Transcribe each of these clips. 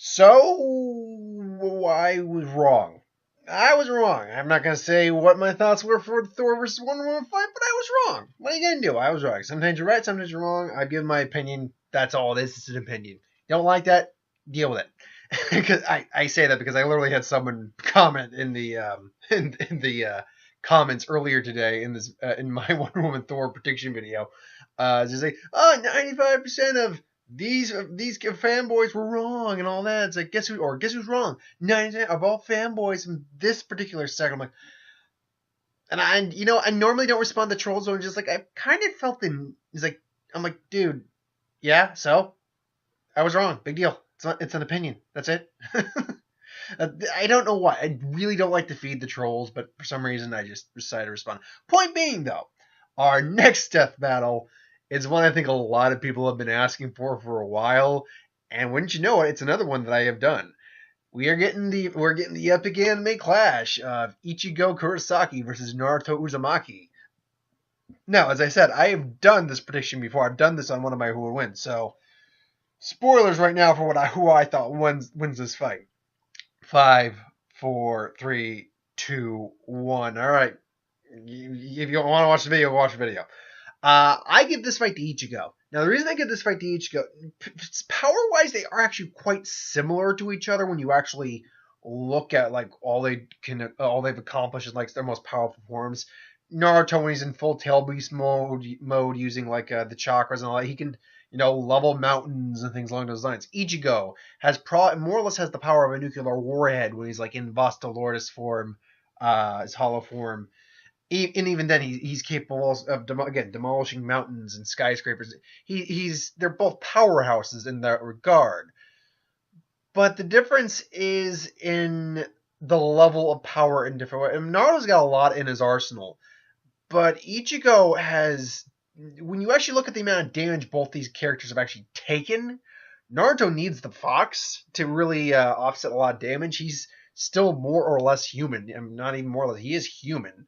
So I was wrong. I was wrong. I'm not gonna say what my thoughts were for Thor versus Wonder Woman fight, but I was wrong. What are you gonna do? I was wrong. Sometimes you're right, sometimes you're wrong. I give my opinion. That's all it is. It's an opinion. You don't like that? Deal with it. Because I say that because I literally had someone comment in the comments earlier today in this in my Wonder Woman Thor prediction video, just like, oh, 95% of these fanboys were wrong and all that. It's like, guess who's wrong? 90% of all fanboys in this particular second. I'm like, and I normally don't respond to trolls, so I'm just like, I kind of felt the. He's like, I'm like, dude, yeah, so I was wrong. Big deal. It's an opinion. That's it. I don't know why. I really don't like to feed the trolls, but for some reason I just decided to respond. Point being, though, our next death battle is one I think a lot of people have been asking for a while, and wouldn't you know it, it's another one that I have done. We're getting the epic anime clash of Ichigo Kurosaki versus Naruto Uzumaki. Now, as I said, I have done this prediction before. I've done this on one of my Who Would Win. So, spoilers right now for who I thought wins this fight. 5, 4, 3, 2, 1. All right. If you want to watch the video, watch the video. I give this fight to Ichigo. Now, the reason I give this fight to Ichigo, power-wise, they are actually quite similar to each other when you actually look at like all they've accomplished in like their most powerful forms. Naruto, when he's in full tail beast mode using like the chakras and all that, he can level mountains and things along those lines. Ichigo has more or less has the power of a nuclear warhead when he's like in Vasta Lourdes form, his hollow form. And even then, he's capable of demolishing mountains and skyscrapers. They're both powerhouses in that regard. But the difference is in the level of power in different ways. Naruto's got a lot in his arsenal, but Ichigo has. When you actually look at the amount of damage both these characters have actually taken, Naruto needs the Fox to really offset a lot of damage. He's still more or less human. I mean, not even more or less. He is human.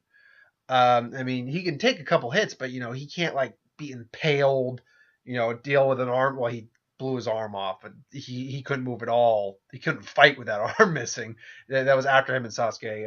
I mean, he can take a couple hits, but he can't like be impaled. Deal with an arm. Well, he blew his arm off, but he couldn't move at all. He couldn't fight with that arm missing. That was after him and Sasuke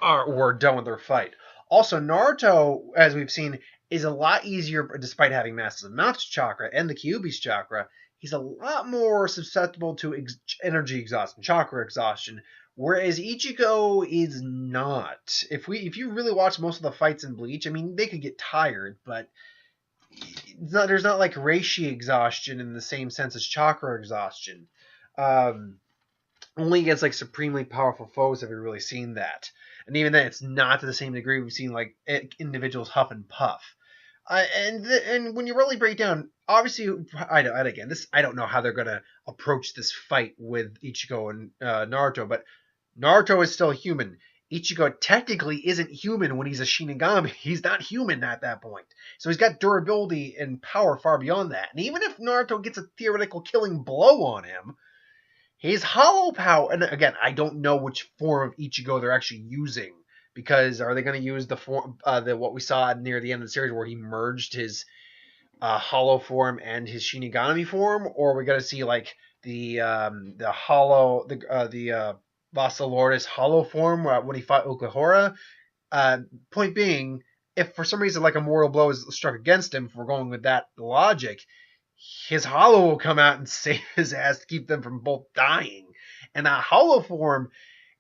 were done with their fight. Also, Naruto, as we've seen, is a lot easier, despite having massive amounts of chakra and the Kyuubi's chakra. He's a lot more susceptible to energy exhaustion, chakra exhaustion, whereas Ichigo is not. If you really watch most of the fights in Bleach, I mean, they could get tired, but there's not like reishi exhaustion in the same sense as chakra exhaustion. Only against like supremely powerful foes have we really seen that. And even then, it's not to the same degree we've seen like individuals huff and puff. And when you really break down, obviously, I don't know how they're gonna approach this fight with Ichigo and Naruto, but Naruto is still human. Ichigo technically isn't human when he's a Shinigami. He's not human at that point. So he's got durability and power far beyond that. And even if Naruto gets a theoretical killing blow on him, his hollow power, and again, I don't know which form of Ichigo they're actually using, because are they going to use the form, what we saw near the end of the series where he merged his hollow form and his Shinigami form, or are we going to see like the Vasa Lourdes hollow form when he fought Ukihara? Point being, if for some reason like a mortal blow is struck against him, if we're going with that logic, his hollow will come out and save his ass to keep them from both dying. And that hollow form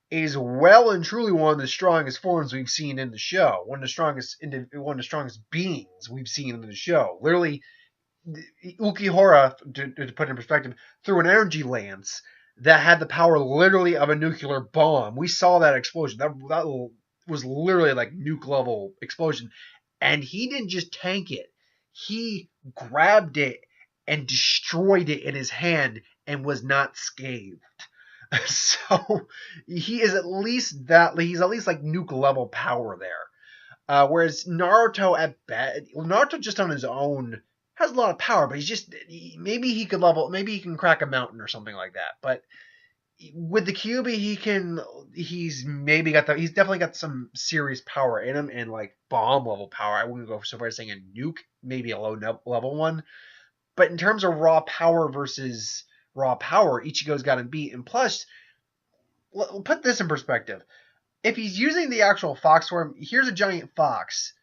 is well and truly one of the strongest forms we've seen in the show. One of the strongest beings we've seen in the show. Literally, Ukihara, to put it in perspective, threw an energy lance that had the power literally of a nuclear bomb. We saw that explosion. That was literally like nuke level explosion. And he didn't just tank it. He grabbed it and destroyed it in his hand and was not scathed. So he's at least like nuke level power there. Whereas Naruto Naruto just on his own has a lot of power, but maybe he can crack a mountain or something like that. But with the Kyuubi, he's definitely got some serious power in him, and like bomb level power. I wouldn't go so far as saying a nuke, maybe a low level one. But in terms of raw power versus raw power, Ichigo's got him beat. And plus, put this in perspective. If he's using the actual fox form, here's a giant fox.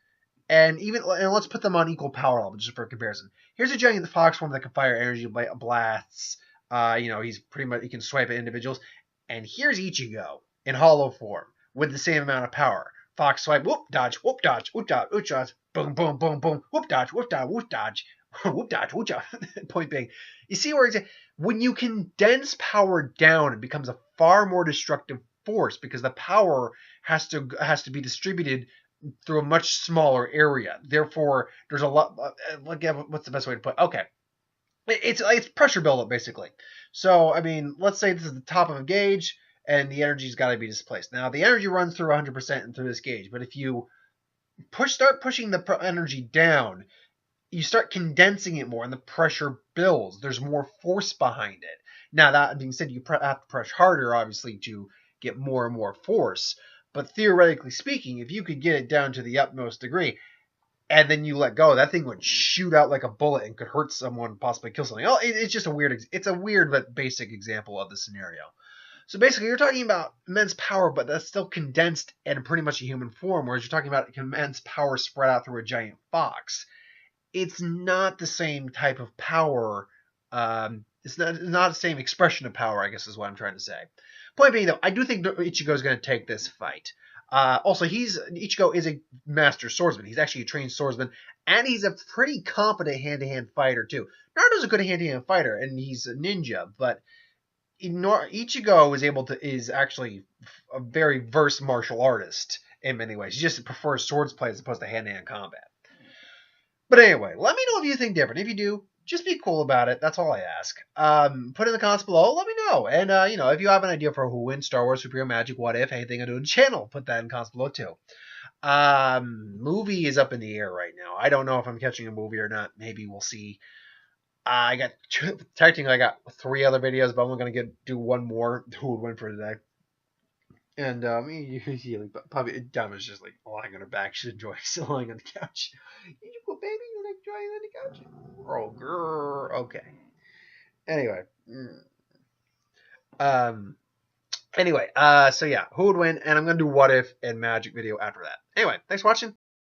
And let's put them on equal power level just for comparison. Here's a giant fox form that can fire energy blasts. He's pretty much, he can swipe at individuals. And here's Ichigo in hollow form with the same amount of power. Fox swipe, whoop dodge, whoop dodge, whoop dodge, whoop dodge, boom, boom, boom, boom, whoop dodge, whoop dodge, whoop dodge, whoop dodge, whoop dodge. Point being, you see where when you condense power down, it becomes a far more destructive force because the power has to be distributed through a much smaller area. Therefore, there's a lot. What's the best way to put it? Okay. It's pressure buildup, basically. So, I mean, let's say this is the top of a gauge, and the energy's got to be displaced. Now, the energy runs through 100% through this gauge, but if you start pushing the energy down, you start condensing it more, and the pressure builds. There's more force behind it. Now, that being said, you have to press harder, obviously, to get more and more force. But theoretically speaking, if you could get it down to the utmost degree, and then you let go, that thing would shoot out like a bullet and could hurt someone, possibly kill something. It's just it's a weird but basic example of the scenario. So basically, you're talking about immense power, but that's still condensed in pretty much a human form, whereas you're talking about immense power spread out through a giant fox. It's not the same type of power. It's not the same expression of power, I guess is what I'm trying to say. Point being, though, I do think Ichigo is going to take this fight. Also, Ichigo is a master swordsman. He's actually a trained swordsman, and he's a pretty competent hand-to-hand fighter, too. Naruto's a good hand-to-hand fighter, and he's a ninja, but Ichigo is actually a very versed martial artist in many ways. He just prefers swords play as opposed to hand-to-hand combat. But anyway, let me know if you think different. If you do, just be cool about it. That's all I ask. Put in the comments below. Let me know. And, if you have an idea for who wins Star Wars, Superhero Magic, What If, anything I do in the channel, put that in the comments below, too. Movie is up in the air right now. I don't know if I'm catching a movie or not. Maybe we'll see. Technically, I got 3 other videos, but I'm only going to do one more. Who would win for today? And, probably Dom is just like lying on her back. She's enjoying still lying on the couch. You baby, you like lying on the couch? Oh, girl. Okay. Anyway. So yeah, who would win? And I'm going to do What If and Magic video after that. Anyway, thanks for watching.